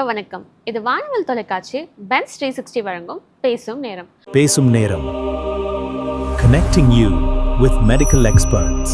Hello வணக்கம். இது வானவில் தொலைக்காட்சி பென்ஸ் 360 வழங்கும் பேசும் நேரம். பேசும் நேரம். Connecting you with medical experts.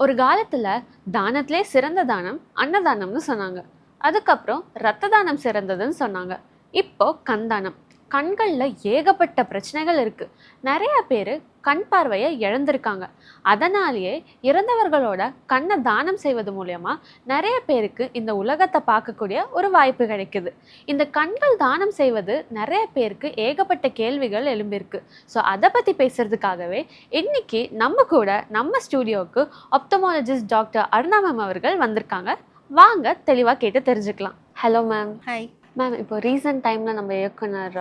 ஒரு காலத்துல தானத்திலே சிறந்த தானம் அன்னதானம்னு சொன்னாங்க. அதுக்கப்புறம் ரத்த தானம் சிறந்ததுன்னு சொன்னாங்க. இப்போ கண்தானம். கண்களில் ஏகப்பட்ட பிரச்சனைகள் இருக்குது. நிறைய பேர் கண் பார்வையை இழந்திருக்காங்க. அதனாலேயே இறந்தவர்களோட கண்ணை தானம் செய்வது மூலயமா நிறைய பேருக்கு இந்த உலகத்தை பார்க்கக்கூடிய ஒரு வாய்ப்பு கிடைக்குது. இந்த கண்கள் தானம் செய்வது நிறைய பேருக்கு ஏகப்பட்ட கேள்விகள் எழும்பியிருக்கு. ஸோ அதை பற்றி பேசுறதுக்காகவே இன்னைக்கு நம்ம கூட நம்ம ஸ்டூடியோவுக்கு ஆப்தமாலஜிஸ்ட் டாக்டர் அருணா மேம் அவர்கள் வந்திருக்காங்க. வாங்க தெளிவாக கேட்டு தெரிஞ்சுக்கலாம். Hello ma'am. Hi ma'am. இப்போ ரீசெண்ட் டைமில் நம்ம இயக்குனர்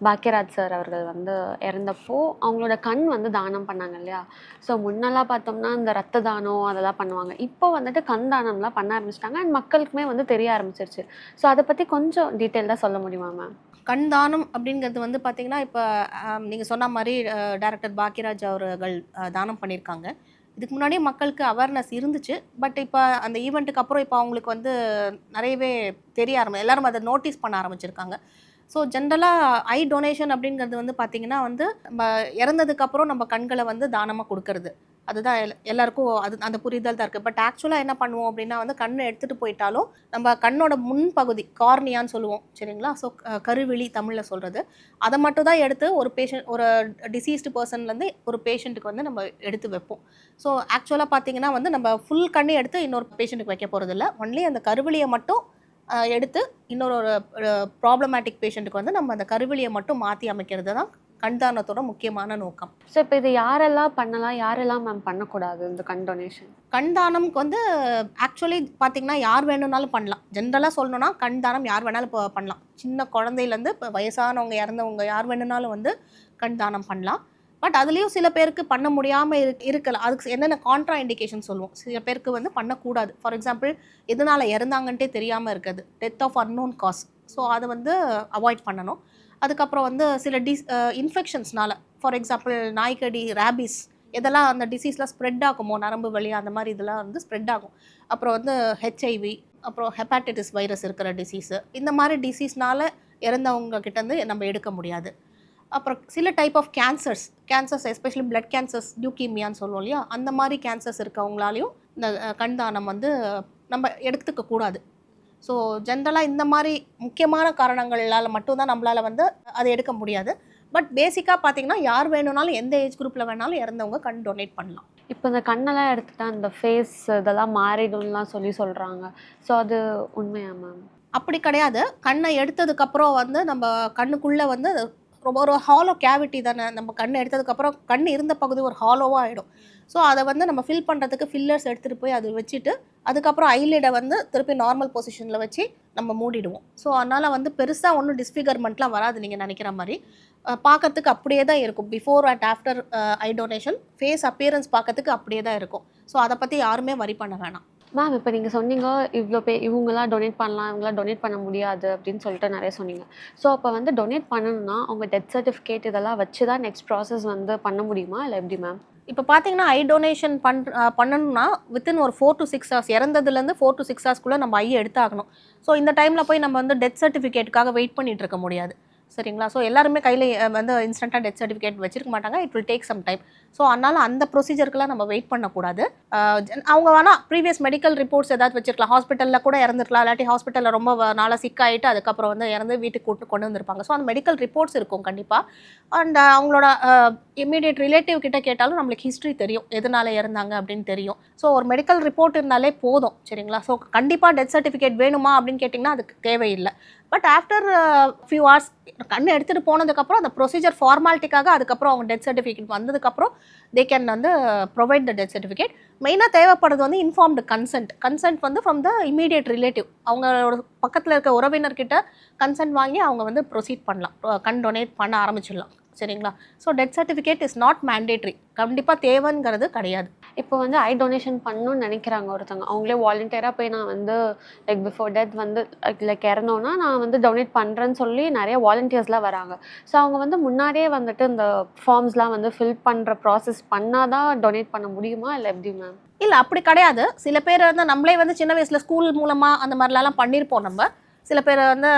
பாக்யராஜ் சார் அவர்கள் இறந்தப்போ அவங்களோட கண் தானம் பண்ணாங்க இல்லையா? ஸோ முன்னெல்லாம் பார்த்தோம்னா இந்த ரத்த தானம் அதெல்லாம் பண்ணுவாங்க. இப்போ கண் தானம்லாம் பண்ண ஆரம்பிச்சிட்டாங்க அண்ட் மக்களுக்குமே தெரிய ஆரம்பிச்சிருச்சு. ஸோ அதை பற்றி கொஞ்சம் டீட்டெயில்டாக சொல்ல முடியுமா மேம்? கண் தானம் அப்படிங்கிறது பார்த்தீங்கன்னா இப்போ நீங்கள் சொன்ன மாதிரி டைரக்டர் பாக்யராஜ் அவர்கள் தானம் பண்ணியிருக்காங்க. இதுக்கு முன்னாடியே மக்களுக்கு அவேர்னஸ் இருந்துச்சு. பட் இப்போ அந்த ஈவெண்ட்டுக்கு அப்புறம் இப்போ அவங்களுக்கு நிறையவே தெரிய எல்லோரும் அதை நோட்டீஸ் பண்ண ஆரம்பிச்சிருக்காங்க. ஸோ ஜென்ரலாக ஐ டொனேஷன் அப்படிங்கிறது பார்த்திங்கன்னா நம்ம இறந்ததுக்கப்புறம் நம்ம கண்களை தானமாக கொடுக்கறது. அதுதான் எல்லாருக்கும் அந்த புரிதல் தான் இருக்குது. பட் ஆக்சுவலாக என்ன பண்ணுவோம் அப்படின்னா கண்ணை எடுத்துகிட்டு போயிட்டாலும் நம்ம கண்ணோட முன்பகுதி கார்னியான்னு சொல்லுவோம் சரிங்களா? ஸோ கருவிழி தமிழில் சொல்கிறது, அதை மட்டும் தான் எடுத்து ஒரு டிசீஸ்டு பர்சன்லேருந்து ஒரு பேஷண்ட்டுக்கு நம்ம எடுத்து வைப்போம். ஸோ ஆக்சுவலாக பார்த்திங்கன்னா நம்ம ஃபுல் கண்ணை எடுத்து இன்னொரு பேஷண்ட்டுக்கு வைக்க போகிறதில்ல. ஒன்லி அந்த கருவிழியை மட்டும் எடுத்து இன்னொரு ப்ராப்ளமேட்டிக் பேஷண்ட்டுக்கு நம்ம அந்த கருவிழியை மட்டும் மாற்றி அமைக்கிறது தான் கண்தானத்தோட முக்கியமான நோக்கம். ஸோ இப்போ இது யாரெல்லாம் பண்ணலாம், யாரெல்லாம் மேம் பண்ணக்கூடாது இந்த கண் டொனேஷன்? கண்தானம்க்கு ஆக்சுவலி பார்த்தீங்கன்னா யார் வேணும்னாலும் பண்ணலாம். ஜென்ரலாக சொல்லணும்னா கண்தானம் யார் வேணாலும் பண்ணலாம். சின்ன குழந்தையிலேருந்து இப்போ வயசானவங்க இறந்தவங்க யார் வேணும்னாலும் கண்தானம் பண்ணலாம். பட் அதுலேயும் சில பேருக்கு பண்ண முடியாமல் இருக்கலாம். அதுக்கு என்னென்ன கான்ட்ரா இண்டிகேஷன் சொல்லுவோம். சில பேருக்கு பண்ணக்கூடாது. ஃபார் எக்ஸாம்பிள் எதனால் இறந்தாங்கன்ட்டே தெரியாமல் இருக்குது, death of unknown cause. So அதை அவாய்ட் பண்ணணும். அதுக்கப்புறம் சில இன்ஃபெக்ஷன்ஸ்னால, ஃபார் எக்ஸாம்பிள் நாய்க்கடி, ரேபிஸ், இதெல்லாம் அந்த டிசீஸ்லாம் ஸ்ப்ரெட் ஆகுமோ, நரம்பு வலி அந்த மாதிரி இதெல்லாம் ஸ்ப்ரெட் ஆகும். அப்புறம் ஹெச்ஐவி, அப்புறம் ஹெப்பாட்டிட்டிஸ் வைரஸ் இருக்கிற டிசீஸு, இந்த மாதிரி டிசீஸ்னால இறந்தவங்க கிட்டேருந்து நம்ம எடுக்க முடியாது. அப்புறம் சில type of cancers especially blood cancers, லியூகீமியான்னு சொல்லுவோம் இல்லையா, அந்த மாதிரி கேன்சர்ஸ் இருக்கவங்களாலையும் இந்த கண்தானம் நம்ம எடுத்துக்க கூடாது. ஸோ ஜென்ரலாக இந்த மாதிரி முக்கியமான காரணங்களால் மட்டும்தான் நம்மளால் அதை எடுக்க முடியாது. பட் பேசிக்காக பார்த்தீங்கன்னா யார் வேணும்னாலும் எந்த ஏஜ் குரூப்பில் வேணாலும் இறந்தவங்க கண் டொனேட் பண்ணலாம். இப்போ இந்த கண்ணெல்லாம் எடுத்துட்டா இந்த ஃபேஸ் இதெல்லாம் மாறிடும்லாம் சொல்கிறாங்க. ஸோ அது உண்மையா மேம்? அப்படி கிடையாது. கண்ணை எடுத்ததுக்கப்புறம் நம்ம கண்ணுக்குள்ளே ரொம்ப ஒரு ஹாலோ கேவிட்டி தானே. நம்ம கண்ணை எடுத்ததுக்கப்புறம் கண் இருந்த பகுதி ஒரு ஹாலோவாக ஆகிடும். ஸோ அதை நம்ம ஃபில் பண்ணுறதுக்கு ஃபில்லர்ஸ் எடுத்துகிட்டு போய் அதை வச்சுட்டு அதுக்கப்புறம் ஐலிடை திருப்பி நார்மல் பொசிஷனில் வச்சு நம்ம மூடிடுவோம். ஸோ அதனால் பெருசாக ஒன்றும் டிஸ்ஃபிகர்மெண்ட்லாம் வராது. நீங்கள் நினைக்கிற மாதிரி பார்க்கறதுக்கு அப்படியே தான் இருக்கும். Before and after eye donation face appearance பார்க்கறதுக்கு அப்படியே தான் இருக்கும். ஸோ அதை பற்றி யாருமே வரி பண்ண வேணாம். மேம், இப்போ நீங்கள் சொன்னீங்க இவ்வளோ இவங்களாம் டொனேட் பண்ணலாம், இவங்களாம் டொனேட் பண்ண முடியாது அப்படின்னு சொல்லிட்டு நிறைய சொன்னீங்க. ஸோ அப்போ டொனேட் பண்ணணும்னா அவங்க டெத் சர்டிஃபிகேட் இதெல்லாம் வச்சு தான் நெக்ஸ்ட் ப்ராசஸ் பண்ண முடியுமா இல்லை எப்படி மேம்? இப்போ பார்த்தீங்கன்னா ஐ டொனேஷன் பண்ணணும்னா வித்தின் ஒரு 4 to 6 hours, இறந்ததுலேருந்து 4 to 6 hours நம்ம ஐயை எடுத்தாகணும். ஸோ இந்த டைமில் போய் நம்ம டெத் சர்டிஃபிகேட்டுக்காக வெயிட் பண்ணிகிட்டு இருக்க முடியாது சரிங்களா? ஸோ எல்லாருமே கையில் இன்ஸ்டண்ட்டாக டெத் சர்டிஃபிகேட் வச்சிருக்க மாட்டாங்க. It will take some time. So அதனால் அந்த ப்ரொசீஜருக்குலாம் நம்ம வெயிட் பண்ணக்கூடாது. அவங்க வேணால் ப்ரீவியஸ் மெடிக்கல் ரிப்போர்ட்ஸ் ஏதாவது வச்சிருக்கலாம். ஹாஸ்பிட்டலில் கூட இறந்துருக்கலாம், இல்லாட்டி ஹாஸ்பிட்டலில் ரொம்ப நாளாக சிக்காயிட்டு அதுக்கப்புறம் இறந்து வீட்டுக்கு கொண்டு வந்திருப்பாங்க. ஸோ அந்த மெடிக்கல் ரிப்போர்ட்ஸ் இருக்கும் கண்டிப்பாக. அண்ட் அவங்களோட இம்மீடியட் ரிலேட்டிவ் கிட்ட கேட்டாலும் நம்மளுக்கு ஹிஸ்ட்ரி தெரியும், எதனால இறந்தாங்க அப்படின்னு தெரியும். ஸோ ஒரு மெடிக்கல் ரிப்போர்ட் இருந்தாலே போதும் சரிங்களா? ஸோ கண்டிப்பாக டெத் சர்டிஃபிகேட் வேணுமா அப்படின்னு கேட்டிங்கன்னா அதுக்கு தேவையில்லை. பட் ஆஃப்டர் ஃபியூ ஹவர்ஸ் கண்ணை எடுத்துகிட்டு போனதுக்கப்புறம் அந்த ப்ரொசீஜர் ஃபார்மாலிட்டிக்காக அதுக்கப்புறம் அவங்க டெத் சர்டிஃபிகேட் வந்ததுக்கப்புறம் they can provide the death certificate. மெயினாக தேவைப்படுறது informed consent from the immediate relative. அவங்களோட பக்கத்தில் இருக்க உறவினர்கிட்ட கன்சென்ட் வாங்கி அவங்க ப்ரொசீட் பண்ணலாம், கண் டொனேட் பண்ண ஆரம்பிச்சிடலாம் சரிங்களா? So death certificate is not mandatory, கண்டிப்பாக தேவைங்கிறது கிடையாது. இப்போ ஐ டொனேஷன் பண்ணணும்னு நினைக்கிறாங்க ஒருத்தவங்க, அவங்களே வாலண்டியராக போய் நான் லைக் பிஃபோர் டெத் லைக் இறந்தோன்னா நான் டொனேட் பண்ணுறேன்னு சொல்லி நிறைய வாலண்டியர்ஸ்லாம் வராங்க. ஸோ அவங்க முன்னாடியே இந்த ஃபார்ம்ஸ்லாம் ஃபில் பண்ணுற ப்ராசஸ் பண்ணால் தான் டொனேட் பண்ண முடியுமா இல்லை எப்படி மேம்? இல்லை அப்படி கிடையாது. சில பேர் வந்து நம்மளே வந்து சின்ன வயசில் ஸ்கூல் மூலமாக அந்த மாதிரிலாம் பண்ணியிருப்போம் நம்ம. சில பேர் வந்து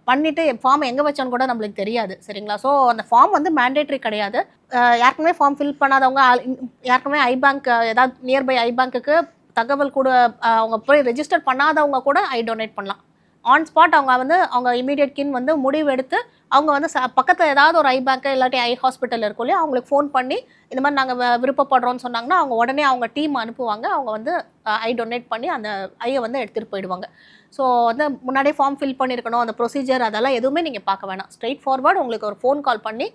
பண்ணிவிட்டு ஃபார்ம் எங்கே வச்சோன்னு கூட நம்மளுக்கு தெரியாது. சரிங்களா? ஸோ அந்த ஃபார்ம் வந்து மேண்டேட்ரி கிடையாது. யாருக்குமே ஃபார்ம் ஃபில் பண்ணாதவங்க, யாருக்குமே ஐ பேங்க் ஏதாவது நியர்பை ஐ பேங்க்குக்கு தகவல் கூட அவங்க போய் ரெஜிஸ்டர் பண்ணாதவங்க கூட ஐ டொனேட் பண்ணலாம். ஆன் ஸ்பாட் அவங்க வந்து அவங்க இமீடியட் கின் வந்து முடிவு எடுத்து அவங்க வந்து பக்கத்தில் ஏதாவது ஒரு ஐ பேங்க்கு இல்லாட்டி ஐ ஹாஸ்பிட்டல் இருக்கும் இல்லையா, அவங்களுக்கு ஃபோன் பண்ணி இந்த மாதிரி நாங்கள் விருப்பப்படுறோன்னு சொன்னாங்கன்னா அவங்க உடனே அவங்க டீம் அனுப்புவாங்க. அவங்க வந்து ஐ டொனேட் பண்ணி அந்த ஐயை வந்து எடுத்துகிட்டு போயிடுவாங்க. ஸோ வந்து முன்னாடியே ஃபார்ம் ஃபில் பண்ணியிருக்கணும், அந்த ப்ரொசீஜர் அதெல்லாம் எதுவுமே நீங்கள் பார்க்க வேணாம். ஸ்ட்ரெயிட் ஃபார்வர்ட் உங்களுக்கு ஒரு ஃபோன் கால் பண்ணி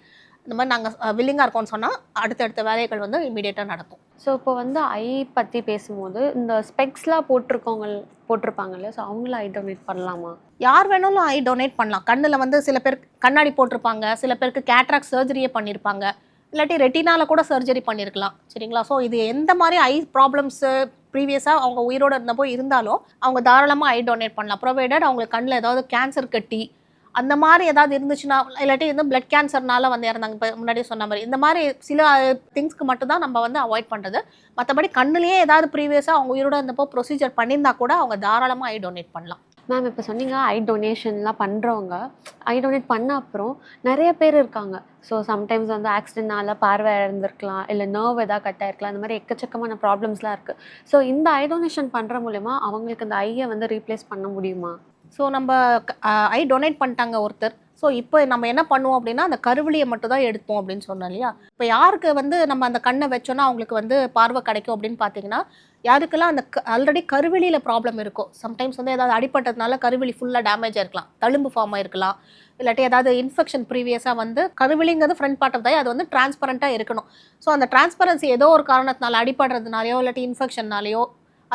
இந்த மாதிரி நாங்கள் வில்லிங்காக இருக்கோம்னு சொன்னால் அடுத்தடுத்த வேலைகள் வந்து இமீடியட்டாக நடக்கும். ஸோ இப்போ வந்து ஐ பற்றி பேசும்போது இந்த ஸ்பெக்ஸ்லாம் போட்டிருப்பாங்கல்ல, ஸோ அவங்கள ஐ டொனேட் பண்ணலாமா? யார் வேணாலும் ஐ டொனேட் பண்ணலாம். கண்ணில் வந்து சில பேர் கண்ணாடி போட்டிருப்பாங்க, சில பேருக்கு கேட்ராக்ட் சர்ஜரியே பண்ணியிருப்பாங்க, இல்லாட்டி ரெட்டினால கூட சர்ஜரி பண்ணியிருக்கலாம். சரிங்களா? ஸோ இது எந்த மாதிரி ஐ ப்ராப்ளம்ஸு ப்ரீவியஸாக அவங்க உயிரோடு இருந்தப்போ இருந்தாலும் அவங்க தாராளமாக ஐ டொனேட் பண்ணலாம். ப்ரொவைடட் அவங்களுக்கு கண்ணில் ஏதாவது கேன்சர் கட்டி அந்த மாதிரி ஏதாவது இருந்துச்சுன்னா, இல்லாட்டி வந்து பிளட் கேன்சர்னால வந்து இறந்தாங்க இப்போ முன்னாடியே சொன்ன மாதிரி, இந்த மாதிரி சில திங்ஸ்க்கு மட்டும் தான் நம்ம வந்து அவாய்ட் பண்ணுறது. மற்றபடி கண்ணுலேயே ஏதாவது ப்ரீவியஸாக அவங்க உயிரோட இருந்தப்போ ப்ரொசீஜர் பண்ணியிருந்தா கூட அவங்க தாராளமாக ஐ டொனேட் பண்ணலாம். மேம் இப்போ சொன்னீங்க ஐ டொனேஷன்லாம் பண்ணுறவங்க ஐ டொனேட் பண்ண அப்புறம் நிறைய பேர் இருக்காங்க. ஸோ சம்டைம்ஸ் வந்து ஆக்சிடென்ட்னால பார்வை இழந்திருக்கலாம், இல்லை நர்வ் எதாவது கட் ஆயிருக்கலாம், அந்த மாதிரி எக்கச்சக்கமான ப்ராப்ளம்ஸ்லாம் இருக்குது. ஸோ இந்த ஐ டொனேஷன் பண்ணுற மூலமா அவங்களுக்கு அந்த ஐயை வந்து ரீப்ளேஸ் பண்ண முடியுமா? ஸோ நம்ம ஐ டொனேட் பண்ணிட்டாங்க ஒருத்தர். ஸோ இப்போ நம்ம என்ன பண்ணுவோம் அப்படின்னா அந்த கருவிலியை மட்டும் தான் எடுப்போம் அப்படின்னு சொன்னோம் இல்லையா. இப்போ யாருக்கு வந்து நம்ம அந்த கண்ணை வச்சோன்னா அவங்களுக்கு வந்து பார்வை கிடைக்கும் அப்படின்னு பார்த்தீங்கன்னா, யாருக்கெல்லாம் அந்த ஆல்ரெடி கருவிலியில் ப்ராப்ளம் இருக்கும். சம்டைம்ஸ் வந்து ஏதாவது அடிப்பட்டதுனால கருவிலி ஃபுல்லாக டேமேஜ் ஆயிருக்கலாம், தழும்பு ஃபார்ம் ஆயிருக்கலாம், இல்லாட்டி ஏதாவது இன்ஃபெக்ஷன் ப்ரீவியஸாக வந்து கருவிலிங்கிறது ஃப்ரண்ட் பார்ட் ஆஃப் த ஐ, அது வந்து டிரான்ஸ்பரண்ட்டாக இருக்கணும். ஸோ அந்த டிரான்ஸ்பரன்சி ஏதோ ஒரு காரணத்தினால அடிப்படுறதுனாலையோ இல்லாட்டி இன்ஃபெக்ஷன்னாலேயோ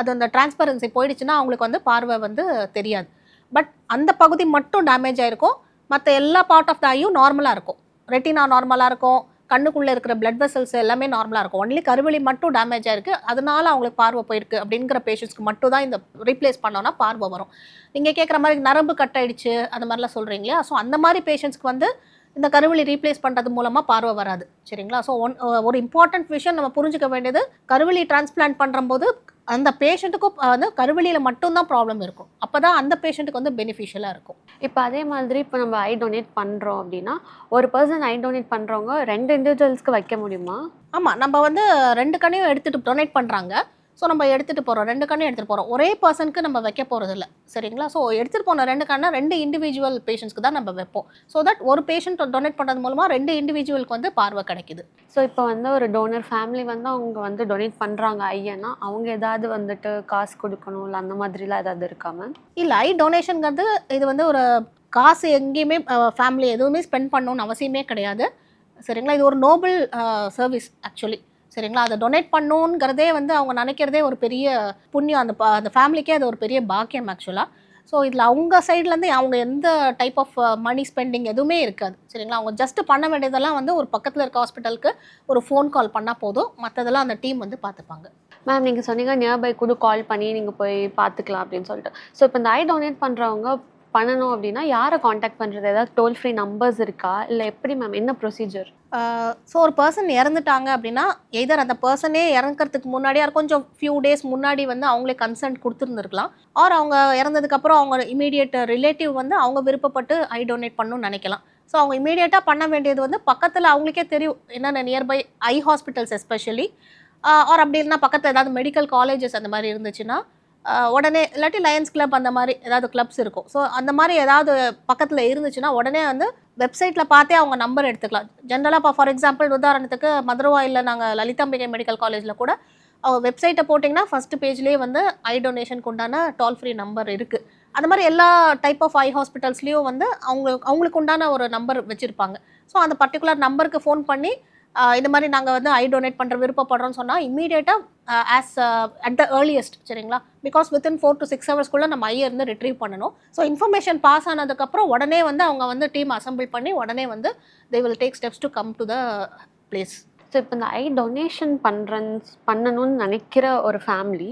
அது அந்த டிரான்ஸ்பரன்சி போயிடுச்சுன்னா அவங்களுக்கு வந்து பார்வை வந்து தெரியாது. பட் அந்த பகுதி மட்டும் டேமேஜ் ஆகிருக்கும், மற்ற எல்லா பார்ட் ஆஃப் த ஐயும் நார்மலாக இருக்கும். ரெட்டினா நார்மலாக இருக்கும், கண்ணுக்குள்ளே இருக்கிற பிளட் வெசல்ஸ் எல்லாமே நார்மலாக இருக்கும். ஒன்லி கருவெளி மட்டும் டேமேஜ் ஆகிருக்கு, அதனால அவங்களுக்கு பார்வை போயிருக்கு அப்படிங்கிற பேஷண்ட்ஸ்க்கு மட்டும் தான் இந்த ரீப்ளேஸ் பண்ணோன்னா பார்வை வரும். நீங்கள் கேட்குற மாதிரி நரம்பு கட் ஆயிடுச்சு அந்த மாதிரிலாம் சொல்கிறீங்களா, ஸோ அந்த மாதிரி பேஷண்ட்ஸ்க்கு வந்து இந்த கருவெளி ரீப்ளேஸ் பண்ணுறது மூலமாக பார்வை வராது. சரிங்களா? ஸோ ஒரு இம்பார்ட்டன்ட் விஷயம் நம்ம புரிஞ்சுக்க வேண்டியது, கருவெளி டிரான்ஸ்பிளான்ட் பண்ணும்போது அந்த பேஷண்ட்டுக்கும் வந்து கருவெளியில் மட்டும்தான் ப்ராப்ளம் இருக்கும். அப்போ தான் அந்த பேஷண்ட்டுக்கு வந்து பெனிஃபிஷியலாக இருக்கும். இப்போ அதே மாதிரி இப்போ நம்ம ஐ டொனேட் பண்ணுறோம் அப்படின்னா, ஒரு பர்சன் ஐ டொனேட் பண்ணுறவங்க 2 இண்டிவிஜுவல்ஸ்க்கு வைக்க முடியுமா? ஆமாம், நம்ம வந்து 2 கண்ணையும் எடுத்துகிட்டு டொனேட் பண்ணுறாங்க. ஸோ நம்ம எடுத்துகிட்டு போகிறோம், 2 கண்ணையும் எடுத்துகிட்டு போகிறோம். ஒரே பர்சனுக்கு நம்ம வைக்க போகிறது இல்லை. சரிங்களா? ஸோ எடுத்துகிட்டு போன 2 கண்ணை 2 இண்டிவிஜுவல் பேஷண்ட்ஸ்க்கு தான் நம்ம வைப்போம். ஸோ தட் ஒரு பேஷண்ட் டொனேட் பண்ணுறது மூலமாக 2 இண்டிவிஜுவலுக்கு வந்து பார்வை கிடைக்குது. ஸோ இப்போ வந்து ஒரு டோனர் ஃபேமிலி வந்து அவங்க வந்து டொனேட் பண்ணுறாங்க ஐயன்னா, அவங்க ஏதாவது வந்துட்டு காசு கொடுக்கணும் இல்லை அந்த மாதிரிலாம் ஏதாவது இருக்காம? இல்லை, ஐ டொனேஷனுங்கிறது இது வந்து ஒரு காசு எங்கேயுமே ஃபேமிலி எதுவுமே ஸ்பெண்ட் பண்ணணும்னு அவசியமே கிடையாது. சரிங்களா? இது ஒரு நோபல் சர்வீஸ் ஆக்சுவலி. சரிங்களா? அதை டொனேட் பண்ணணுங்கிறதே வந்து அவங்க நினைக்கிறதே ஒரு பெரிய புண்ணியம். அந்த ஃபேமிலிக்கே அது ஒரு பெரிய பாக்கியம் ஆக்சுவலாக. ஸோ இதில் அவங்க சைட்லேருந்து அவங்க எந்த டைப் ஆஃப் மணி ஸ்பெண்டிங் எதுவுமே இருக்காது. சரிங்களா? அவங்க ஜஸ்ட்டு பண்ண வேண்டியதெல்லாம் வந்து ஒரு பக்கத்தில் இருக்க ஹாஸ்பிட்டலுக்கு ஒரு ஃபோன் கால் பண்ணால் போதும், மற்றதெல்லாம் அந்த டீம் வந்து பார்த்துப்பாங்க. மேம் நீங்கள் சொன்னீங்க நியர்பை கூட கால் பண்ணி நீங்கள் போய் பார்த்துக்கலாம் அப்படின்னு சொல்லிட்டு. ஸோ இப்போ இந்த ஐ டொனேட் பண்ணுறவங்க பண்ணணும் அப்படின்னா யாரை காண்டாக்ட் பண்ணுறது? ஏதாவது டோல் ஃப்ரீ நம்பர்ஸ் இருக்கா, இல்லை எப்படி மேம், என்ன ப்ரொசீஜர்? ஸோ ஒரு பர்சன் இறந்துட்டாங்க அப்படின்னா, எதர் அந்த பர்சனே இறங்குறதுக்கு முன்னாடி கொஞ்சம் ஃபியூ டேஸ் முன்னாடி வந்து அவங்களே கன்சென்ட் கொடுத்துருந்துருக்கலாம். ஆர் அவங்க இறந்ததுக்கப்புறம் அவங்க இமீடியட் ரிலேட்டிவ் வந்து அவங்க விருப்பப்பட்டு ஐ டொனேட் பண்ணணும்னு நினைக்கலாம். ஸோ அவங்க இமீடியட்டாக பண்ண வேண்டியது வந்து பக்கத்தில் அவங்களுக்கே தெரியும் என்னென்ன நியர்பை ஐ ஹாஸ்பிட்டல்ஸ் எஸ்பெஷலி, ஆர் அப்படி இல்லைனா பக்கத்தில் ஏதாவது மெடிக்கல் காலேஜஸ் அந்த மாதிரி இருந்துச்சுன்னா உடனே, இல்லாட்டி லயன்ஸ் கிளப் அந்த மாதிரி ஏதாவது கிளப்ஸ் இருக்கும். ஸோ அந்த மாதிரி ஏதாவது பக்கத்தில் இருந்துச்சுன்னா உடனே வந்து வெப்சைட்டில் பார்த்தே அவங்க நம்பர் எடுத்துக்கலாம். ஜென்ரலாக இப்போ ஃபார் எக்ஸாம்பிள் உதாரணத்துக்கு மதுரவாயில் நாங்கள் லலிதாம்பிகை மெடிக்கல் காலேஜில் கூட அவங்க வெப்சைட்டை போட்டிங்கன்னா ஃபஸ்ட்டு பேஜ்லேயே வந்து ஐ டொனேஷனுக்கு உண்டான டோல் ஃப்ரீ நம்பர் இருக்குது. அந்த மாதிரி எல்லா டைப் ஆஃப் ஐ ஹாஸ்பிட்டல்ஸ்லேயும் வந்து அவங்களுக்கு உண்டான ஒரு நம்பர் வச்சுருப்பாங்க. ஸோ அந்த பர்டிகுலர் நம்பருக்கு ஃபோன் பண்ணி இந்த மாதிரி நாங்கள் வந்து ஐ டொனேட் பண்ணுற விருப்பப்படுறோன்னு சொன்னால் இம்மீடியட்டாக அட் த ஏர்லியஸ்ட். சரிங்களா? பிகாஸ் வித்தின் 4 to 6 ஹவர்ஸ்க்குள்ளே நம்ம ஐயை இருந்து ரிட்ரீவ் பண்ணணும். ஸோ இன்ஃபர்மேஷன் பாஸ் ஆனதுக்கப்புறம் உடனே வந்து அவங்க வந்து டீம் அசம்பிள் பண்ணி உடனே வந்து they will take steps to come to the place. So இப்போ இந்த ஐ டொனேஷன் பண்ணணும்னு நினைக்கிற ஒரு ஃபேமிலி,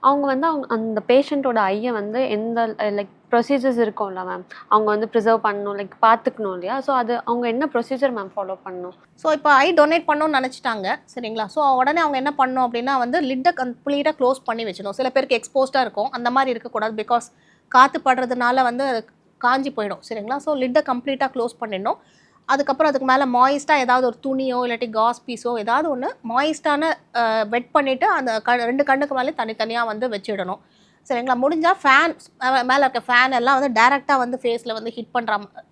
அவங்க வந்து அந்த பேஷண்ட்டோட ஐயை வந்து எந்த லைக் ப்ரொசீஜர்ஸ் இருக்கும்ல மேம், அவங்க வந்து ப்ரிசர்வ் பண்ணணும், லைக் பார்த்துக்கணும் இல்லையா? ஸோ அது அவங்க என்ன ப்ரொசீஜர் மேம் ஃபாலோ பண்ணணும்? ஸோ இப்போ ஐ டொனேட் பண்ணணும்னு நினச்சிட்டாங்க, சரிங்களா? ஸோ உடனே அவங்க என்ன பண்ணணும் அப்படின்னா வந்து லிட்டை கம்ப்ளீட்டாக க்ளோஸ் பண்ணி வச்சிடணும். சில பேருக்கு எக்ஸ்போஸ்டாக இருக்கும், அந்த மாதிரி இருக்கக்கூடாது. பிகாஸ் காற்று படுறதுனால வந்து காஞ்சி போயிடும், சரிங்களா? ஸோ லிட்டை கம்ப்ளீட்டாக க்ளோஸ் பண்ணிடணும். அதுக்கப்புறம் அதுக்கு மேலே மாய்ஸ்ட்டாக ஏதாவது ஒரு துணியோ இல்லாட்டி காஸ் பீஸோ ஏதாவது ஒன்று மாய்ஸ்டான வெட் பண்ணிவிட்டு அந்த ரெண்டு கண்ணுக்கு மேலே தனித்தனியாக வந்து வச்சிடணும், சரிங்களா? முடிஞ்சால் ஃபேன் மேலே இருக்க ஃபேன் எல்லாம் வந்து டேரெக்டாக வந்து ஃபேஸில் வந்து ஹிட்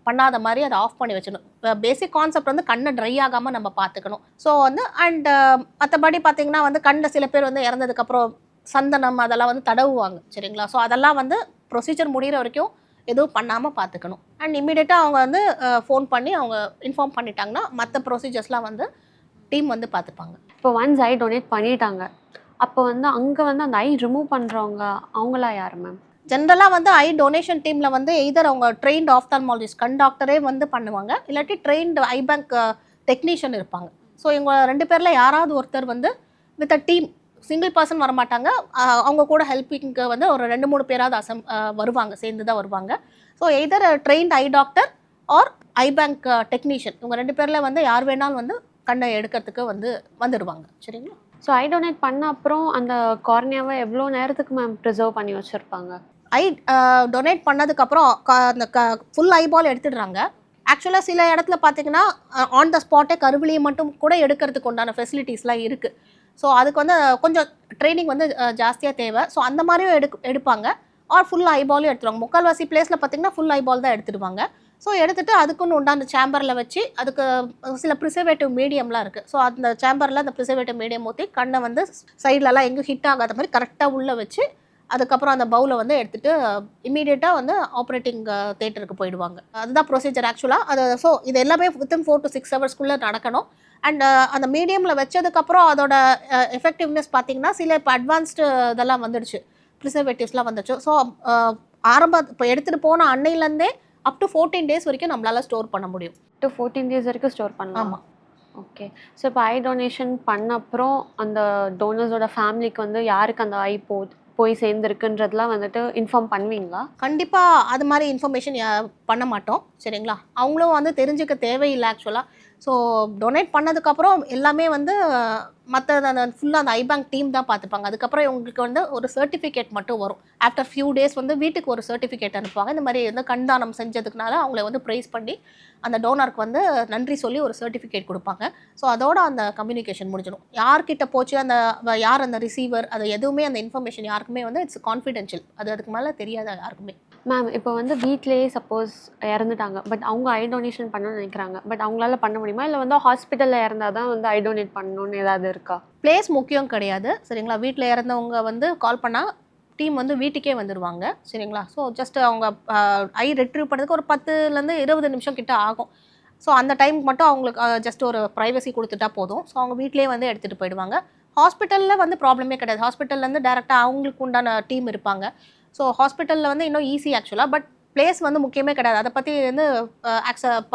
பண்ணாத மாதிரி அதை ஆஃப் பண்ணி வச்சிடணும். பேசிக் கான்செப்ட் வந்து கண்ணை ட்ரை ஆகாமல் நம்ம பார்த்துக்கணும். ஸோ வந்து அண்ட் மற்றபடி பார்த்திங்கன்னா வந்து கண்ணில் சில பேர் வந்து இறந்ததுக்கப்புறம் சந்தனம் அதெல்லாம் வந்து தடவுவாங்க, சரிங்களா? ஸோ அதெல்லாம் வந்து ப்ரொசீஜர் முடிகிற வரைக்கும் எதுவும் பண்ணாமல் பார்த்துக்கணும். அண்ட் இமீடியட்டாக அவங்க வந்து ஃபோன் பண்ணி அவங்க இன்ஃபார்ம் பண்ணிட்டாங்கன்னா மற்ற ப்ரொசீஜர்ஸ்லாம் வந்து டீம் வந்து பார்த்துப்பாங்க. இப்போ ஒன்ஸ் ஐ டொனேட் பண்ணிட்டாங்க, அப்போ வந்து அங்கே வந்து அந்த ஐ ரிமூவ் பண்ணுறவங்க அவங்களாம் யார் மேம்? ஜென்ரலாக வந்து ஐ டொனேஷன் டீமில் வந்து எய்தர் அவங்க ட்ரெயின்ட் ஆஃப்தால்மாலஜிஸ்ட் கண் டாக்டரே வந்து பண்ணுவாங்க, இல்லாட்டி ட்ரெயின்டு ஐ பேங்க் டெக்னீஷியன் இருப்பாங்க. ஸோ இவங்க 2 பேரில் யாராவது ஒருத்தர் வந்து with a team, single person வரமாட்டாங்க, அவங்க கூட ஹெல்ப்பிங்க்கு வந்து ஒரு 2-3 பேராவது வருவாங்க, சேர்ந்து தான் வருவாங்க. So either trained eye doctor or eye bank technician, இவங்க 2 பேரில் வந்து யார் வேணாலும் வந்து கண்ணை எடுக்கிறதுக்கு வந்துடுவாங்க, சரிங்களா? ஸோ ஐ டொனேட் பண்ண அப்புறம் அந்த கார்னியாவை எவ்வளோ நேரத்துக்கு மேம் ப்ரிசர்வ் பண்ணி வச்சுருப்பாங்க? ஐ டொனேட் பண்ணதுக்கப்புறம் அந்த ஃபுல் ஐபால் எடுத்துடுறாங்க. ஆக்சுவலாக சில இடத்துல பார்த்தீங்கன்னா ஆன் த ஸ்பாட்டே கருவிலியை மட்டும் கூட எடுக்கிறதுக்கு உண்டான ஃபெசிலிட்டிஸ்லாம் இருக்குது. ஸோ அதுக்கு வந்து கொஞ்சம் ட்ரைனிங் வந்து ஜாஸ்தியாக தேவை. ஸோ அந்த மாதிரியும் எடுப்பாங்க. ஆர் ஃபுல் ஐபாலும் எடுத்துருவாங்க. முக்கால்வாசி பிளேஸில் பார்த்தீங்கன்னா ஃபுல் ஐபால் தான் எடுத்துடுவாங்க. ஸோ எடுத்துகிட்டு அதுக்குன்னு உண்டான சேம்பரில் வச்சு அதுக்கு சில ப்ரிசர்வேட்டிவ் மீடியம்லாம் இருக்குது. ஸோ அந்த சேம்பரில் அந்த ப்ரிசர்வேட்டிவ் மீடியம் ஊற்றி கண்ணை வந்து சைட்லலாம் எங்கேயும் ஹிட் ஆகாத மாதிரி கரெக்டாக உள்ளே வச்சு அதுக்கப்புறம் அந்த பவுலை வந்து எடுத்துகிட்டு இமீடியட்டாக வந்து ஆப்ரேட்டிங் தேட்டருக்கு போயிடுவாங்க. அதுதான் ப்ரொசீஜர் ஆக்சுவலாக. அது ஸோ இது எல்லாமே வித்தின் 4 to 6 ஹவர்ஸ்க்குள்ளே நடக்கணும். அண்ட் அந்த மீடியமில் வச்சதுக்கப்புறம் அதோட எஃபெக்டிவ்னஸ் பார்த்திங்கன்னா சில இப்போ அட்வான்ஸ்டு இதெல்லாம் வந்துடுச்சு, ப்ரிசர்வேட்டிவ்ஸ்லாம் வந்துடுச்சு. ஸோ இப்போ எடுத்துகிட்டு போன அன்னையிலேருந்தே அப் டு 14 days வரைக்கும் நம்மளால் ஸ்டோர் பண்ண முடியும். டு 14 days வரைக்கும் ஸ்டோர் பண்ணலாம். ஆமாம். ஓகே. ஸோ இப்போ ஐ டொனேஷன் பண்ண அப்புறம் அந்த டோனர்ஸோட ஃபேமிலிக்கு வந்து யாருக்கு அந்த ஐ போய் சேர்ந்துருக்குன்றதுலாம் வந்துட்டு இன்ஃபார்ம் பண்ணுவீங்களா? கண்டிப்பாக அது மாதிரி இன்ஃபர்மேஷன் பண்ண மாட்டோம், சரிங்களா? அவங்களும் வந்து தெரிஞ்சுக்க தேவையில்லை ஆக்சுவலாக. ஸோ டொனேட் பண்ணதுக்கப்புறம் எல்லாமே வந்து மற்ற அந்த ஃபுல்லாக அந்த ஐபேங்க் டீம் தான் பார்த்துப்பாங்க. அதுக்கப்புறம் இவங்களுக்கு வந்து ஒரு சர்டிஃபிகேட் மட்டும் வரும். ஆஃப்டர் ஃபியூ டேஸ் வந்து வீட்டுக்கு ஒரு சர்டிஃபிகேட் அனுப்புவாங்க. இந்த மாதிரி வந்து கண்தானம் செஞ்சதுக்குனால அவங்கள வந்து ப்ரைஸ் பண்ணி அந்த டோனருக்கு வந்து நன்றி சொல்லி ஒரு சர்டிஃபிகேட் கொடுப்பாங்க. ஸோ அதோட அந்த கம்யூனிகேஷன் முடிஞ்சிடும். யார்கிட்ட போச்சு அந்த யார் அந்த ரிசீவர் அது எதுவுமே அந்த இன்ஃபர்மேஷன் யாருக்குமே வந்து இட்ஸ் கான்ஃபிடென்ஷியல். அதுக்கு மேலே தெரியாத யாருக்குமே. மேம் இப்போ வந்து வீட்லேயே சப்போஸ் இறந்துட்டாங்க, பட் அவங்க ஐ டொனேஷன் பண்ணணும்னு நினைக்கிறாங்க, பட் அவங்களால பண்ண முடியுமா? இல்லை வந்து ஹாஸ்பிட்டலில் இறந்தால் தான் வந்து ஐ டொனேட் பண்ணணும்னு ஏதாவது இருக்கா? பிளேஸ் முக்கியம் கிடையாது, சரிங்களா? வீட்டில் இறந்தவங்க வந்து கால் பண்ணால் டீம் வந்து வீட்டுக்கே வந்துடுவாங்க, சரிங்களா? ஸோ ஜஸ்ட் அவங்க ஐ ரெட்ரீவ் பண்ணுறதுக்கு ஒரு 10 to 20 நிமிஷம் கிட்ட ஆகும். ஸோ அந்த டைம் மட்டும் அவங்களுக்கு ஜஸ்ட் ஒரு ப்ரைவசி கொடுத்துட்டா போதும். ஸோ அவங்க வீட்டிலே வந்து எடுத்துகிட்டு போயிடுவாங்க. ஹாஸ்பிட்டலில் வந்து ப்ராப்ளமே கிடையாது. ஹாஸ்பிட்டல்லேருந்து டேரெக்டாக அவங்களுக்கு உண்டான டீம் இருப்பாங்க. ஸோ ஹாஸ்பிட்டலில் வந்து இன்னும் ஈஸி ஆக்சுவலாக. பட் பிளேஸ் வந்து முக்கியமே கிடையாது. அதை பற்றி வந்து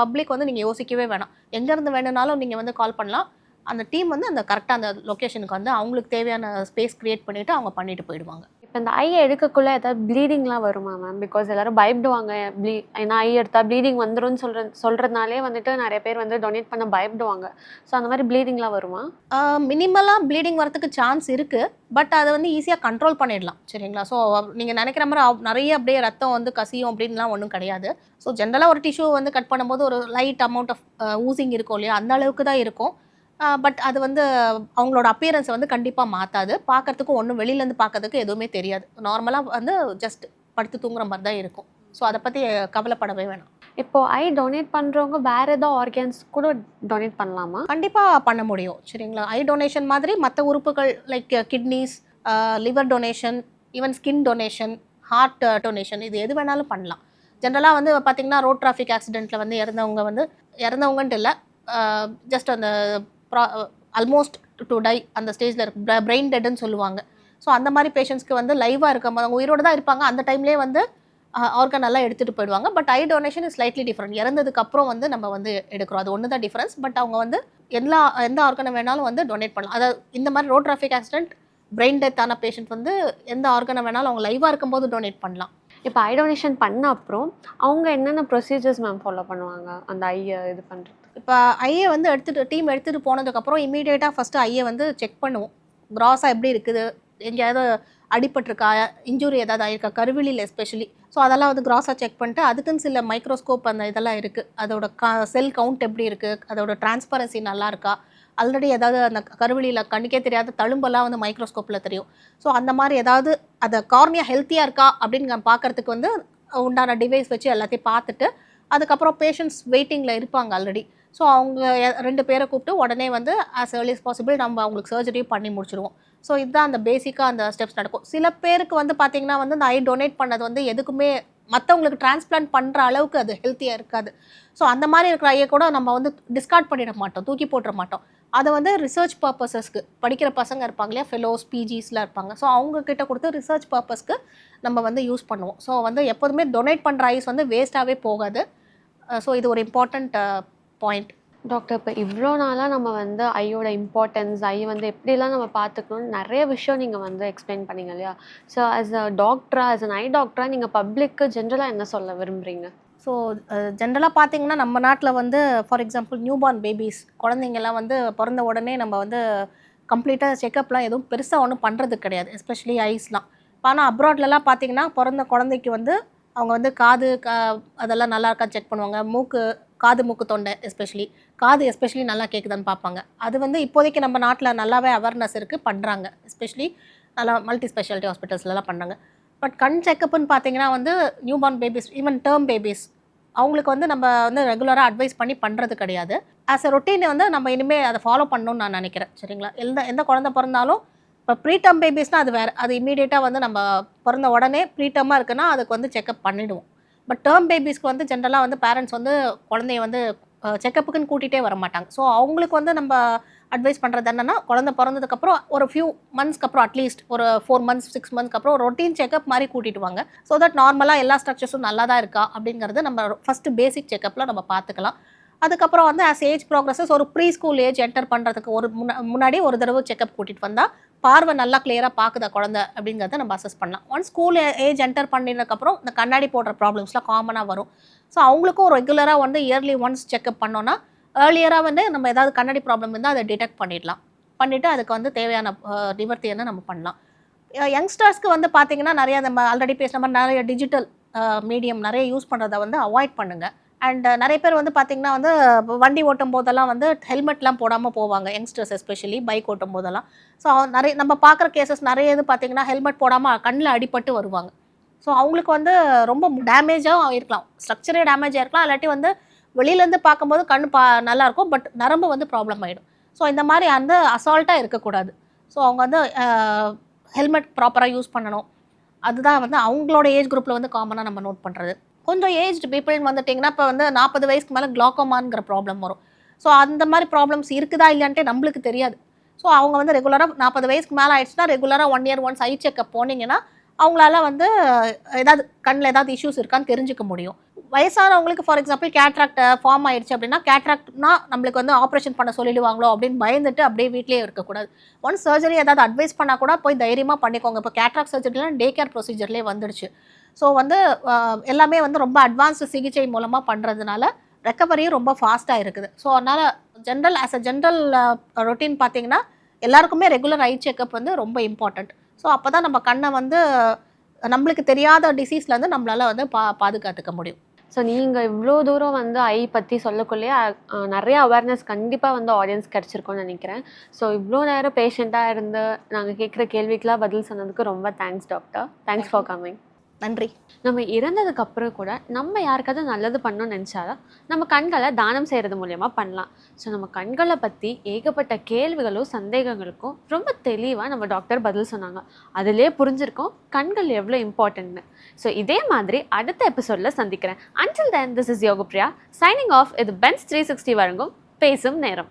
பப்ளிக் வந்து நீங்கள் யோசிக்கவே வேணாம். எங்கேருந்து வேணும்னாலும் நீங்கள் வந்து கால் பண்ணலாம். அந்த டீம் வந்து அந்த கரெக்டாக அந்த லொக்கேஷனுக்கு வந்து அவங்களுக்கு தேவையான ஸ்பேஸ் க்ரியேட் பண்ணிவிட்டு அவங்க பண்ணிட்டு போயிடுவாங்க. இப்போ இந்த ஐ எடுக்கக்குள்ளே ஏதாவது ப்ளீடிங்லாம் வருமா மேம்? பிகாஸ் எல்லாரும் பயப்படுவாங்க, ஏன்னா ஐ எடுத்தால் ப்ளீடிங் வந்துடும் சொல்கிறதுனாலே வந்துட்டு நிறைய பேர் வந்து டொனேட் பண்ண பயப்படுவாங்க. ஸோ அந்த மாதிரி ப்ளீடிங்லாம் வருமா? மினிமலாக ப்ளீடிங் வரதுக்கு சான்ஸ் இருக்குது. பட் அதை வந்து ஈஸியாக கண்ட்ரோல் பண்ணிடலாம், சரிங்களா? ஸோ நீங்கள் நினைக்கிற மாதிரி நிறைய அப்படியே ரத்தம் வந்து கசியும் அப்படின்லாம் ஒன்றும் கிடையாது. ஸோ ஜென்ரலாக ஒரு டிஷ்யூ வந்து கட் பண்ணும்போது ஒரு லைட் அமௌண்ட் ஆஃப் ஊசிங் இருக்கும் இல்லையா, அந்த அளவுக்கு தான் இருக்கும். பட் அது வந்து அவங்களோட அப்பியரன்ஸை வந்து கண்டிப்பாக மாற்றாது. பார்க்குறதுக்கும் ஒன்றும் வெளியிலேருந்து பார்க்கறதுக்கு எதுவுமே தெரியாது. நார்மலாக வந்து ஜஸ்ட் படுத்து தூங்குற மாதிரி தான் இருக்கும். ஸோ அதை பற்றி கவலைப்படவே வேணாம். இப்போது ஐ டொனேட் பண்ணுறவங்க வேறு ஏதாவது ஆர்கன்ஸ் கூட டொனேட் பண்ணலாமா? கண்டிப்பாக பண்ண முடியும், சரிங்களா? ஐ டொனேஷன் மாதிரி மற்ற உறுப்புகள் like kidneys, liver donation, even skin donation, heart donation, இது எது வேணாலும் பண்ணலாம். ஜென்ரலாக வந்து பார்த்திங்கன்னா ரோட் டிராஃபிக் ஆக்சிடெண்ட்டில் வந்து இறந்தவங்கன்ட்டு இல்லை, ஜஸ்ட் அந்த ஆல்மோஸ்ட் டு டை அந்த ஸ்டேஜில் இருக்கு, பிரெயின் டெட்னு சொல்லுவாங்க. ஸோ அந்த மாதிரி பேஷண்ட்ஸ்க்கு வந்து லைவாக இருக்க அவங்க உயிரோடு தான் இருப்பாங்க. அந்த டைம்லேயே வந்து ஆர்கன் எல்லாம் எடுத்துகிட்டு போயிடுவாங்க. But I donation is slightly different. இறந்ததுக்கு அப்புறம் வந்து நம்ம வந்து எடுக்கிறோம். அது ஒன்று தான் டிஃப்ரென்ஸ். பட் அவங்க வந்து எந்த ஆர்கனை வேணாலும் வந்து டொனேட் பண்ணலாம். அதாவது இந்த மாதிரி road traffic accident, brain death ஆன பேஷண்ட் வந்து எந்த ஆர்கனை வேணாலும் அவங்க லைவாக இருக்கும்போது டொனேட் பண்ணலாம். இப்போ ஐ டொனேஷன் பண்ண அப்புறம் அவங்க என்னென்ன ப்ரொசீஜர்ஸ் மேம் ஃபாலோ பண்ணுவாங்க அந்த ஐயை இது பண்ணுறது? இப்போ ஐயை வந்து டீம் எடுத்துகிட்டு போனதுக்கப்புறம் இமீடியட்டாக ஃபஸ்ட்டு ஐயை வந்து செக் பண்ணுவோம். கிராஸாக எப்படி இருக்குது, எங்கேயாவது அடிபட்டிருக்கா, இன்ஜுரி ஏதாவது ஆயிருக்கா, கருவிலியில் எஸ்பெஷலி. ஸோ அதெல்லாம் வந்து கிராஸாக செக் பண்ணிட்டு அதுக்குன்னு சில மைக்ரோஸ்கோப் அந்த இதெல்லாம் இருக்குது. அதோட செல் கவுண்ட் எப்படி இருக்குது, அதோட டிரான்ஸ்பரன்சி நல்லா இருக்கா, ஆல்ரெடி ஏதாவது அந்த கருவிலியில் கண்ணுக்கே தெரியாத தழும்பெல்லாம் வந்து மைக்ரோஸ்கோப்பில் தெரியும். ஸோ அந்த மாதிரி ஏதாவது அந்த கார்னியா ஹெல்த்தியாக இருக்கா அப்படின்னு பார்க்குறதுக்கு வந்து உண்டான டிவைஸ் வச்சு எல்லாத்தையும் பார்த்துட்டு அதுக்கப்புறம் பேஷண்ட்ஸ் வெயிட்டிங்கில் இருப்பாங்க ஆல்ரெடி. ஸோ அவங்க 2 பேரை கூப்பிட்டு உடனே வந்து ஆஸ் ஏர்லி as பாசிபிள் நம்ம அவங்களுக்கு சர்ஜரியும் பண்ணி முடிச்சிடுவோம். ஸோ இதுதான் அந்த பேசிக்காக அந்த ஸ்டெப்ஸ் நடக்கும். சில பேருக்கு வந்து பார்த்திங்கன்னா வந்து இந்த ஐ டொனேட் பண்ணது வந்து எதுக்குமே மற்றவங்களுக்கு டிரான்ஸ்பிளான்ட் பண்ணுற அளவுக்கு அது ஹெல்த்தியாக இருக்காது. ஸோ அந்த மாதிரி இருக்கிற ஐயை கூட நம்ம வந்து டிஸ்கார்ட் பண்ணிட மாட்டோம், தூக்கி போட்டுற மாட்டோம். அதை வந்து ரிசர்ச் பர்பஸஸ்க்கு படிக்கிற பசங்க இருப்பாங்க இல்லையா, ஃபெலோஸ் பிஜிஸ்லாம் இருப்பாங்க. ஸோ அவங்கக்கிட்ட கொடுத்து ரிசர்ச் பர்பஸ்க்கு நம்ம வந்து யூஸ் பண்ணுவோம். ஸோ வந்து எப்போதுமே டொனேட் பண்ணுற ஐஸ் வந்து வேஸ்ட்டாகவே போகாது. ஸோ இது ஒரு இம்பார்ட்டண்ட் பாயிண்ட். டாக்டர், இப்போ இவ்வளோ நாளாக நம்ம வந்து ஐயோட இம்பார்ட்டன்ஸ், ஐ வந்து எப்படிலாம் நம்ம பார்த்துக்கணும்னு நிறைய விஷயம் நீங்கள் வந்து எக்ஸ்பிளைன் பண்ணீங்க இல்லையா? ஸோ ஆஸ் அ டாக்டராக, ஆஸ் அன் ஐ டாக்டராக நீங்கள் பப்ளிக்கு ஜென்ரலாக என்ன சொல்ல விரும்புகிறீங்க? ஸோ ஜென்ரலாக பார்த்தீங்கன்னா நம்ம நாட்டில் வந்து ஃபார் எக்ஸாம்பிள் நியூபார்ன் பேபிஸ் குழந்தைங்கள்லாம் வந்து பிறந்த உடனே நம்ம வந்து கம்ப்ளீட்டாக செக்கப்லாம் எதுவும் பெருசாக ஒன்றும் பண்ணுறது கிடையாது, எஸ்பெஷலி ஐஸ்லாம். ஆனால் அப்ராட்லலாம் பார்த்தீங்கன்னா பிறந்த குழந்தைக்கு வந்து அவங்க வந்து காது அதெல்லாம் நல்லா இருக்கா செக் பண்ணுவாங்க. மூக்கு, காது, மூக்கு, தொண்டை எஸ்பெஷலி நல்லா கேட்குதான்னு பார்ப்பாங்க. அது வந்து இப்போதைக்கு நம்ம நாட்டில் நல்லாவே அவேர்னஸ் இருக்குது, பண்ணுறாங்க. எஸ்பெஷலி நல்லா மல்டி ஸ்பெஷாலிட்டி ஹாஸ்பிட்டல்ஸ்லாம் பண்ணுறாங்க. பட் கண் செக்கப்புன்னு பார்த்தீங்கன்னா வந்து newborn babies, even term babies, அவங்களுக்கு வந்து நம்ம வந்து ரெகுலராக அட்வைஸ் பண்ணி பண்ணுறது கிடையாது. ஆஸ் அ ரொட்டீனை வந்து நம்ம இனிமேல் அதை ஃபாலோ பண்ணணும்னு நான் நினைக்கிறேன். சரிங்களா? எந்த குழந்தை பிறந்தாலும் இப்போ ப்ரீடம் பேபிஸ்னால் அது வேறு, அது இமீடியட்டாக வந்து நம்ம பிறந்த உடனே ப்ரீடமாக இருக்குன்னா அதுக்கு வந்து செக்கப் பண்ணிவிடுவோம். பட் டேர்ம் பேபிஸ்க்கு வந்து ஜென்ரலாக வந்து பேரண்ட்ஸ் வந்து குழந்தைய வந்து செக்கப்புக்குன்னு கூட்டிகிட்டே வர மாட்டாங்க. ஸோ அவங்களுக்கு வந்து நம்ம அட்வைஸ் பண்ணுறது என்னென்னா, குழந்தை பிறந்ததுக்கப்புறம் ஒரு ஃபியூ மந்த்ஸ்க்கு அப்புறம் அட்லீஸ்ட் ஒரு 4 months 6 monthsக்கு அப்புறம் ரொட்டீன் செக்கப் மாதிரி கூட்டிகிட்டு வாங்க. ஸோ தட் நார்மலாக எல்லா ஸ்ட்ரக்சர்ஸும் நல்லா தான் இருக்கா அப்படிங்கிறது நம்ம ஃபஸ்ட்டு பேசிக் செக்கப்பில் நம்ம பார்த்துக்கலாம். அதுக்கப்புறம் வந்து ஆஸ் ஏஜ் ப்ரோக்ரஸஸ் ஒரு ப்ரீ ஸ்கூல் ஏஜ் என்டர் பண்ணுறதுக்கு முன்னாடி ஒரு தடவை செக்கப் கூட்டிகிட்டு வந்தால் பார்வை நல்லா கிளியராக பார்க்குதா குழந்தை அப்படிங்கிறத நம்ம அசஸ் பண்ணலாம். ஒன்ஸ் ஸ்கூல் ஏஜ் என்டர் பண்ணினதுக்கப்புறம் இந்த கண்ணாடி போடுற ப்ராப்ளம்ஸ்லாம் காமனாக வரும். ஸோ அவங்களுக்கும் ரெகுலராக வந்து இயர்லி ஒன்ஸ் செக்கப் பண்ணோன்னா ஏர்லியராக வந்து நம்ம ஏதாவது கண்ணாடி ப்ராப்ளம் இருந்தால் அதை டிடெக்ட் பண்ணிவிட்டு அதுக்கு வந்து தேவையான நிவர்த்தியை நம்ம பண்ணலாம். யங்ஸ்டர்ஸ்க்கு வந்து பார்த்திங்கன்னா நிறையா நம்ம ஆல்ரெடி பேசுகிற மாதிரி நிறைய டிஜிட்டல் மீடியம் நிறைய யூஸ் பண்ணுறதை வந்து அவாய்ட் பண்ணுங்கள். அண்ட் நிறைய பேர் வந்து பார்த்திங்கன்னா வந்து வண்டி ஓட்டும் போதெல்லாம் வந்து ஹெல்மெட்லாம் போடாமல் போவாங்க, யங்ஸ்டர்ஸ் எஸ்பெஷலி பைக் ஓட்டும் போதெல்லாம். ஸோ நிறைய நம்ம பார்க்குற கேசஸ் நிறைய இது பார்த்திங்கன்னா ஹெல்மெட் போடாமல் கண்ணில் அடிபட்டு வருவாங்க. ஸோ அவங்களுக்கு வந்து ரொம்ப டேமேஜாகவும் இருக்கலாம், ஸ்ட்ரக்சரே டேமேஜ் ஆகிருக்கலாம், இல்லாட்டி வந்து வெளியிலேருந்து பார்க்கும்போது கண் நல்லாயிருக்கும், பட் நரம்பு வந்து ப்ராப்ளம் ஆகிடும். ஸோ இந்த மாதிரி அந்த அசால்ட்டாக இருக்கக்கூடாது. ஸோ அவங்க வந்து ஹெல்மெட் ப்ராப்பராக யூஸ் பண்ணணும். அதுதான் வந்து அவங்களோட ஏஜ் குரூப்பில் வந்து காமனாக நம்ம நோட் பண்ணுறது. கொஞ்சம் ஏஜ்டு பீப்புள்னு வந்துட்டிங்கன்னா இப்போ வந்து 40 வயசுக்கு மேலே கிளாக்கோமாங்கிற ப்ராப்ளம் வரும். ஸோ அந்த மாதிரி ப்ராப்ளம்ஸ் இருக்குதா இல்லையான்ட்டே நம்மளுக்கு தெரியாது. ஸோ அவங்க வந்து ரெகுலராக 40 வயசுக்கு மேலே ஆயிடுச்சுன்னா ரெகுலராக 1 year once ஐ செக்கப் போனீங்கன்னா அவங்களால வந்து ஏதாவது கண்ணில் ஏதாவது இஷ்யூஸ் இருக்கான்னு தெரிஞ்சுக்க முடியும். வயசானவங்களுக்கு ஃபார் எக்ஸாம்பிள் கேட்ராக்ட் ஃபார்ம் ஆயிடுச்சு அப்படின்னா, கேட்ராக்ட்னா நம்மளுக்கு வந்து ஆப்ரேஷன் பண்ண சொல்லிடுவாங்களோ அப்படின்னு பயந்துட்டு அப்படியே வீட்லேயே இருக்கக்கூடாது. ஒன்ஸ் சர்ஜரி ஏதாவது அட்வைஸ் பண்ணால் கூட போய் தைரியமாக பண்ணிக்கோங்க. இப்போ கேட்ராக்ட் சர்ஜரிலாம் டே கேர் ப்ரொசீஜர்லேயே வந்துடுச்சு. ஸோ வந்து எல்லாமே வந்து ரொம்ப அட்வான்ஸ்டு சிகிச்சை மூலமாக பண்ணுறதுனால ரெக்கவரியும் ரொம்ப ஃபாஸ்ட்டாக இருக்குது. ஸோ அதனால் ஆஸ் அ ஜென்ரல் ரொட்டீன் பார்த்தீங்கன்னா எல்லாருக்குமே ரெகுலர் ஐ செக்கப் வந்து ரொம்ப இம்பார்ட்டண்ட். ஸோ அப்போ தான் நம்ம கண்ணை வந்து நம்மளுக்கு தெரியாத டிசீஸ்லேருந்து நம்மளால் வந்து பாதுகாத்துக்க முடியும். ஸோ நீங்கள் இவ்வளோ தூரம் வந்து ஐ பற்றி சொல்லக்குள்ளேயே நிறைய அவேர்னஸ் கண்டிப்பாக வந்து ஆடியன்ஸ் கிடச்சிருக்கோன்னு நினைக்கிறேன். ஸோ இவ்வளோ நேரம் பேஷண்ட்டாக இருந்து நாங்கள் கேட்குற கேள்விக்கெலாம் பதில் சொன்னதுக்கு ரொம்ப thanks doctor. Thanks for coming. நன்றி. நம்ம இறந்ததுக்கு அப்புறம் கூட நம்ம யாருக்காவது நல்லது பண்ணணும்னு நினச்சாலும் நம்ம கண்களை தானம் செய்கிறது மூலயமா பண்ணலாம். ஸோ நம்ம கண்களை பற்றி ஏகப்பட்ட கேள்விகளும் சந்தேகங்களுக்கும் ரொம்ப தெளிவாக நம்ம டாக்டர் பதில் சொன்னாங்க. அதிலே புரிஞ்சிருக்கோம் கண்கள் எவ்வளோ இம்பார்ட்டன்ட்னு. ஸோ இதே மாதிரி அடுத்த எபிசோடில் சந்திக்கிறேன். Until then, this is Yogapriya signing off. இது பென்ஸ் 360 வழங்கும் பேசும் நேரம்.